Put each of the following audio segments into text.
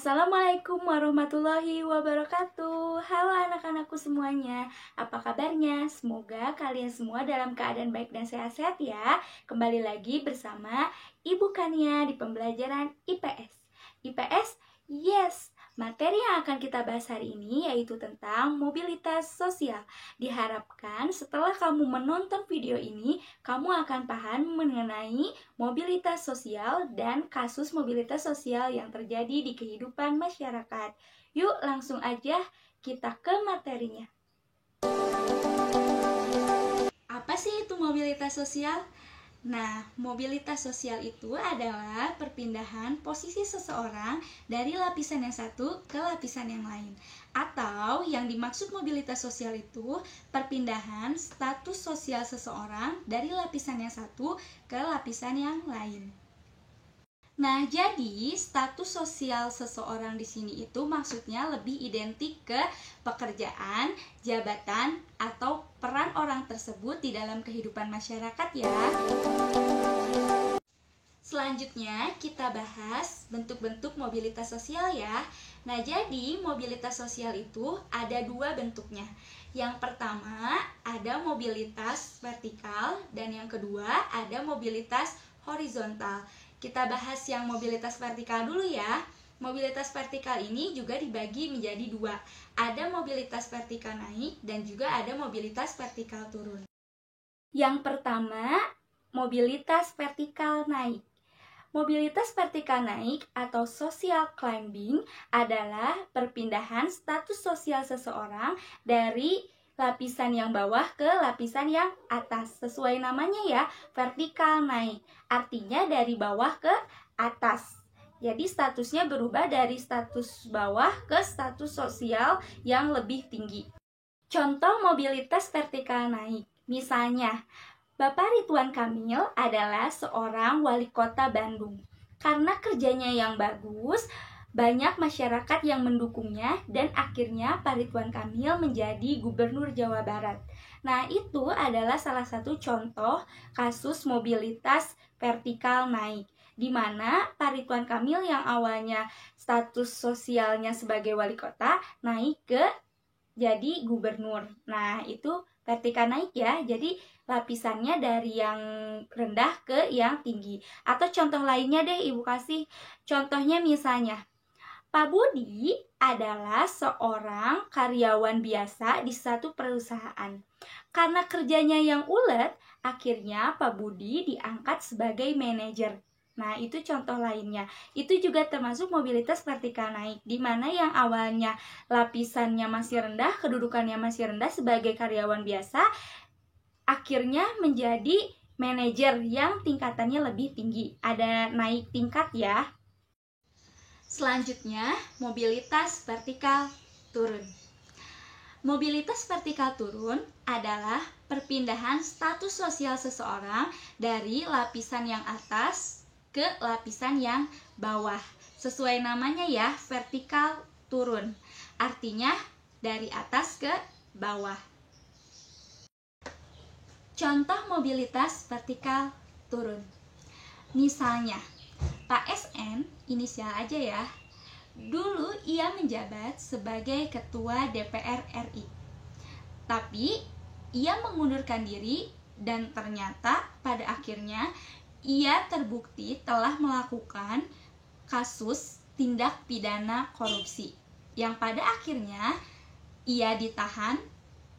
Assalamualaikum warahmatullahi wabarakatuh. Halo anak-anakku semuanya, apa kabarnya? Semoga kalian semua dalam keadaan baik dan sehat-sehat ya. Kembali lagi bersama Ibu Kania di pembelajaran IPS. IPS, yes! Materi yang akan kita bahas hari ini yaitu tentang mobilitas sosial. Diharapkan setelah kamu menonton video ini, kamu akan paham mengenai mobilitas sosial dan kasus mobilitas sosial yang terjadi di kehidupan masyarakat. Yuk langsung aja kita ke materinya. Apa sih itu mobilitas sosial? Nah, mobilitas sosial itu adalah perpindahan posisi seseorang dari lapisan yang satu ke lapisan yang lain. Atau yang dimaksud mobilitas sosial itu perpindahan status sosial seseorang dari lapisan yang satu ke lapisan yang lain. Nah, jadi status sosial seseorang di sini itu maksudnya lebih identik ke pekerjaan, jabatan, atau peran orang tersebut di dalam kehidupan masyarakat ya. Selanjutnya kita bahas bentuk-bentuk mobilitas sosial ya. Nah, jadi mobilitas sosial itu ada dua bentuknya. Yang pertama ada mobilitas vertikal dan yang kedua ada mobilitas horizontal. Kita bahas yang mobilitas vertikal dulu ya. Mobilitas vertikal ini juga dibagi menjadi dua. Ada mobilitas vertikal naik dan juga ada mobilitas vertikal turun. Yang pertama, mobilitas vertikal naik. Mobilitas vertikal naik atau social climbing adalah perpindahan status sosial seseorang dari lapisan yang bawah ke lapisan yang atas. Sesuai namanya ya, vertikal naik. Artinya dari bawah ke atas. Jadi statusnya berubah dari status bawah ke status sosial yang lebih tinggi. Contoh mobilitas vertikal naik. Misalnya, Bapak Ridwan Kamil adalah seorang wali kota Bandung. Karena kerjanya yang bagus, banyak masyarakat yang mendukungnya dan akhirnya Pak Ridwan Kamil menjadi Gubernur Jawa Barat. Nah, itu adalah salah satu contoh kasus mobilitas vertikal naik, di mana Pak Ridwan Kamil yang awalnya status sosialnya sebagai wali kota naik ke jadi gubernur. Nah, itu vertikal naik ya. Jadi lapisannya dari yang rendah ke yang tinggi. Atau contoh lainnya deh Ibu kasih. Contohnya misalnya, Pak Budi adalah seorang karyawan biasa di satu perusahaan. Karena kerjanya yang ulet, akhirnya Pak Budi diangkat sebagai manajer. Nah, itu contoh lainnya. Itu juga termasuk mobilitas vertikal naik, di mana yang awalnya lapisannya masih rendah, kedudukannya masih rendah sebagai karyawan biasa, akhirnya menjadi manajer yang tingkatannya lebih tinggi. Ada naik tingkat ya. Selanjutnya, mobilitas vertikal turun. Mobilitas vertikal turun adalah perpindahan status sosial seseorang dari lapisan yang atas ke lapisan yang bawah. Sesuai namanya ya, vertikal turun. Artinya dari atas ke bawah. Contoh mobilitas vertikal turun. Misalnya, Pak SN, inisial aja ya, dulu ia menjabat sebagai Ketua DPR RI. Tapi, ia mengundurkan diri dan ternyata pada akhirnya ia terbukti telah melakukan kasus tindak pidana korupsi yang pada akhirnya ia ditahan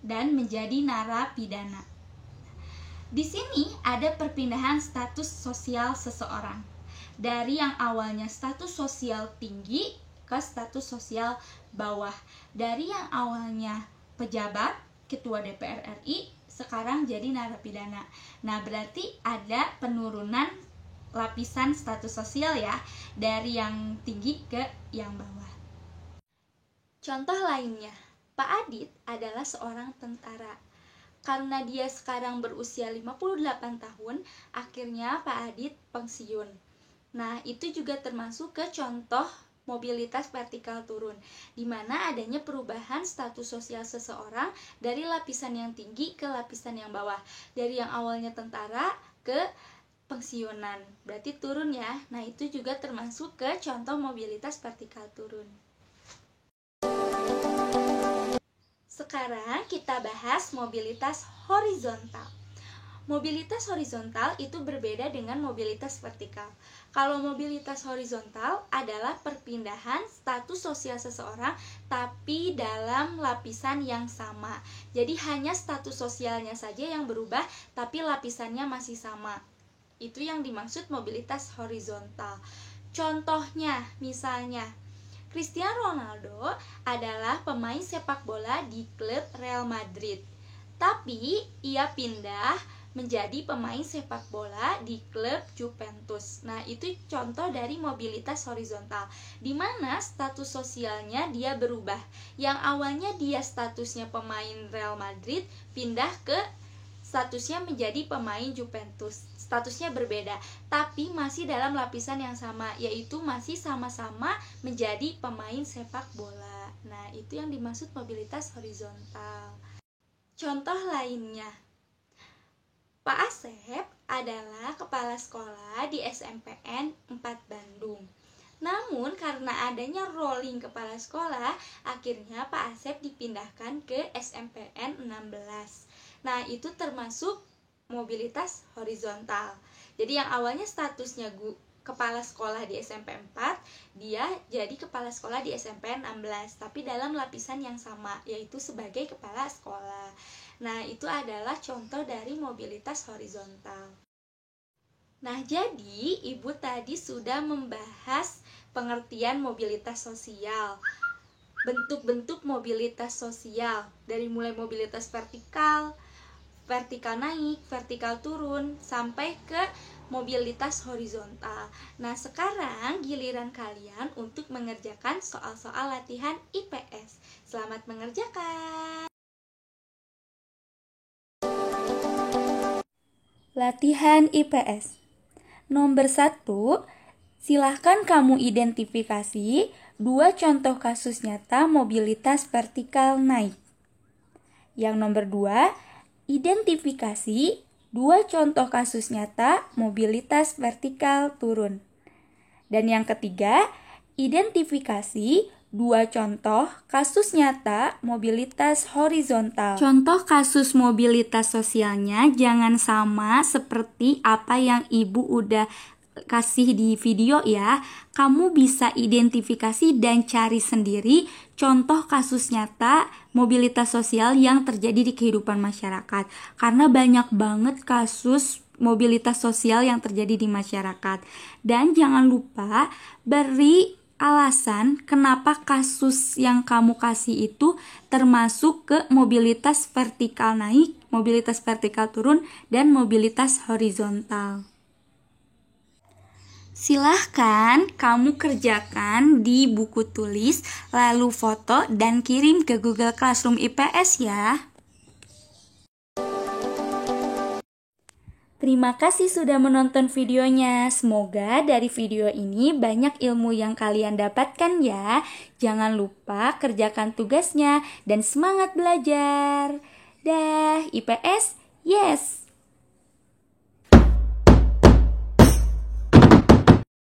dan menjadi narapidana. Di sini ada perpindahan status sosial seseorang dari yang awalnya status sosial tinggi ke status sosial bawah. Dari yang awalnya pejabat, ketua DPR RI, sekarang jadi narapidana. Nah, berarti ada penurunan lapisan status sosial ya, dari yang tinggi ke yang bawah. Contoh lainnya, Pak Adit adalah seorang tentara. Karena dia sekarang berusia 58 tahun, akhirnya Pak Adit pensiun. Nah, itu juga termasuk ke contoh mobilitas vertikal turun, di mana adanya perubahan status sosial seseorang dari lapisan yang tinggi ke lapisan yang bawah. Dari yang awalnya tentara ke pensiunan, berarti turun ya. Nah, itu juga termasuk ke contoh mobilitas vertikal turun. Sekarang kita bahas mobilitas horizontal. Mobilitas horizontal itu berbeda dengan mobilitas vertikal. Kalau mobilitas horizontal adalah perpindahan status sosial seseorang tapi dalam lapisan yang sama. Jadi hanya status sosialnya saja yang berubah tapi lapisannya masih sama. Itu yang dimaksud mobilitas horizontal. Contohnya misalnya Cristiano Ronaldo adalah pemain sepak bola di klub Real Madrid. Tapi ia pindah menjadi pemain sepak bola di klub Juventus. Nah, itu contoh dari mobilitas horizontal, di mana status sosialnya dia berubah. Yang awalnya dia statusnya pemain Real Madrid, pindah ke statusnya menjadi pemain Juventus. Statusnya berbeda, tapi masih dalam lapisan yang sama, yaitu masih sama-sama menjadi pemain sepak bola. Nah, itu yang dimaksud mobilitas horizontal. Contoh lainnya, Pak Asep adalah kepala sekolah di SMPN 4 Bandung. Namun karena adanya rolling kepala sekolah, akhirnya Pak Asep dipindahkan ke SMPN 16. Nah, itu termasuk mobilitas horizontal. Jadi yang awalnya statusnya kepala sekolah di SMP 4, dia jadi kepala sekolah di SMPN 16, tapi dalam lapisan yang sama, yaitu sebagai kepala sekolah. Nah, itu adalah contoh dari mobilitas horizontal. Nah, jadi Ibu tadi sudah membahas pengertian mobilitas sosial, bentuk-bentuk mobilitas sosial, dari mulai mobilitas vertikal, vertikal naik, vertikal turun, sampai ke mobilitas horizontal. Nah, sekarang giliran kalian untuk mengerjakan soal-soal latihan IPS. Selamat mengerjakan! Latihan IPS. Nomor 1, silahkan kamu identifikasi 2 contoh kasus nyata mobilitas vertikal naik. Yang nomor 2, identifikasi 2 contoh kasus nyata mobilitas vertikal turun. Dan yang ketiga, identifikasi 2 contoh kasus nyata mobilitas horizontal. Contoh kasus mobilitas sosialnya jangan sama seperti apa yang Ibu udah kasih di video ya. Kamu bisa identifikasi dan cari sendiri contoh kasus nyata mobilitas sosial yang terjadi di kehidupan masyarakat. Karena banyak banget kasus mobilitas sosial yang terjadi di masyarakat. Dan jangan lupa beri alasan kenapa kasus yang kamu kasih itu termasuk ke mobilitas vertikal naik, mobilitas vertikal turun, dan mobilitas horizontal. Silahkan kamu kerjakan di buku tulis, lalu foto dan kirim ke Google Classroom IPS ya. Terima kasih sudah menonton videonya. Semoga dari video ini banyak ilmu yang kalian dapatkan ya. Jangan lupa kerjakan tugasnya dan semangat belajar. Dah, IPS, yes!